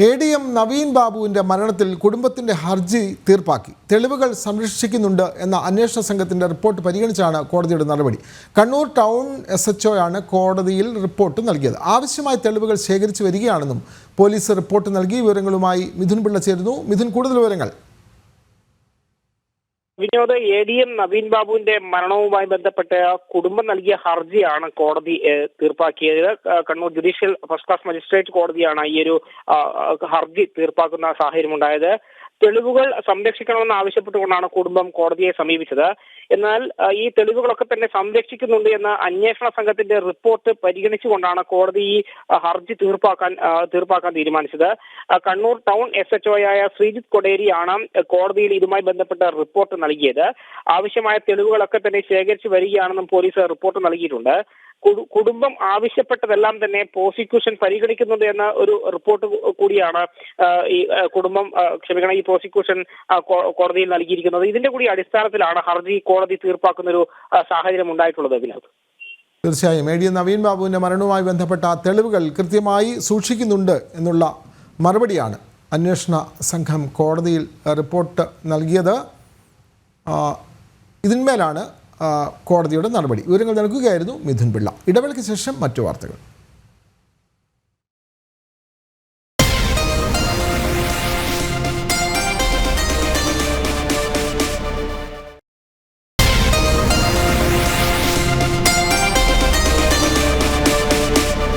ADM Naveen ബാബുവിന്റെ മരണത്തിൽ കുടുംബത്തിന്റെ ഹർജി തീർപ്പാക്കി. തെളിവുകൾ സംരക്ഷിക്കുന്നുണ്ട് എന്ന അന്വേഷണ സംഘത്തിന്റെ റിപ്പോർട്ട് പരിഗണിച്ചാണ് കോടതിയുടെ നടപടി. കണ്ണൂർ ടൗൺ SHO ആണ് കോടതിയിൽ റിപ്പോർട്ട് നൽകിയത്. ആവശ്യമായ തെളിവുകൾ ശേഖരിച്ചു വരികയാണെന്നും പോലീസ് റിപ്പോർട്ട് നൽകി. വിവരങ്ങളുമായി മിഥുൻ പിള്ള ചേരുന്നു. മിഥുൻ, കൂടുതൽ വിവരങ്ങൾ. വിനോദ്, ADM നവീൻ ബാബുവിന്റെ മരണവുമായി ബന്ധപ്പെട്ട് കുടുംബം നൽകിയ ഹർജിയാണ് കോടതി തീർപ്പാക്കിയത്. Kannur judicial first class magistrate കോടതിയാണ് ഈ ഒരു ഹർജി തീർപ്പാക്കുന്ന സാഹചര്യമുണ്ടായത്. തെളിവുകൾ സംരക്ഷിക്കണമെന്ന് ആവശ്യപ്പെട്ടുകൊണ്ടാണ് കുടുംബം കോടതിയെ സമീപിച്ചത്. എന്നാൽ ഈ തെളിവുകളൊക്കെ തന്നെ സംരക്ഷിക്കുന്നുണ്ട് എന്ന അന്വേഷണ സംഘത്തിന്റെ റിപ്പോർട്ട് പരിഗണിച്ചുകൊണ്ടാണ് കോടതി ഈ ഹർജി തീർപ്പാക്കാൻ തീരുമാനിച്ചത്. കണ്ണൂർ ടൗൺ SHO ആയ ശ്രീജിത്ത് കൊടേരിയാണ് കോടതിയിൽ ഇതുമായി ബന്ധപ്പെട്ട റിപ്പോർട്ട് നൽകിയത്. ആവശ്യമായ തെളിവുകളൊക്കെ തന്നെ ശേഖരിച്ചു വരികയാണെന്നും പോലീസ് റിപ്പോർട്ട് നൽകിയിട്ടുണ്ട്. കുടുംബം ആവശ്യപ്പെട്ടതെല്ലാം തന്നെ പ്രോസിക്യൂഷൻ പരിഗണിക്കുന്നുണ്ട് എന്ന ഒരു റിപ്പോർട്ട് കൂടിയാണ് ഈ പ്രോസിക്യൂഷൻ കോടതിയിൽ നൽകിയിരിക്കുന്നത്. ഇതിന്റെ കൂടി അടിസ്ഥാനത്തിലാണ് ഹർജി കോടതി തീർപ്പാക്കുന്ന ഒരു സാഹചര്യം ഉണ്ടായിട്ടുള്ളത്. തീർച്ചയായും ADM നവീൻ ബാബുവിന്റെ മരണവുമായി ബന്ധപ്പെട്ട തെളിവുകൾ കൃത്യമായി സൂക്ഷിക്കുന്നുണ്ട് എന്നുള്ള മറുപടിയാണ് അന്വേഷണ സംഘം കോടതിയിൽ റിപ്പോർട്ട് നൽകിയത്. ഇതിന്മേലാണ് കോടതിയുടെ നടപടി. വിവരങ്ങൾ നൽകുകയായിരുന്നു മിഥുൻ പിള്ള. ഇടവേളയ്ക്ക് ശേഷം മറ്റു വാർത്തകൾ.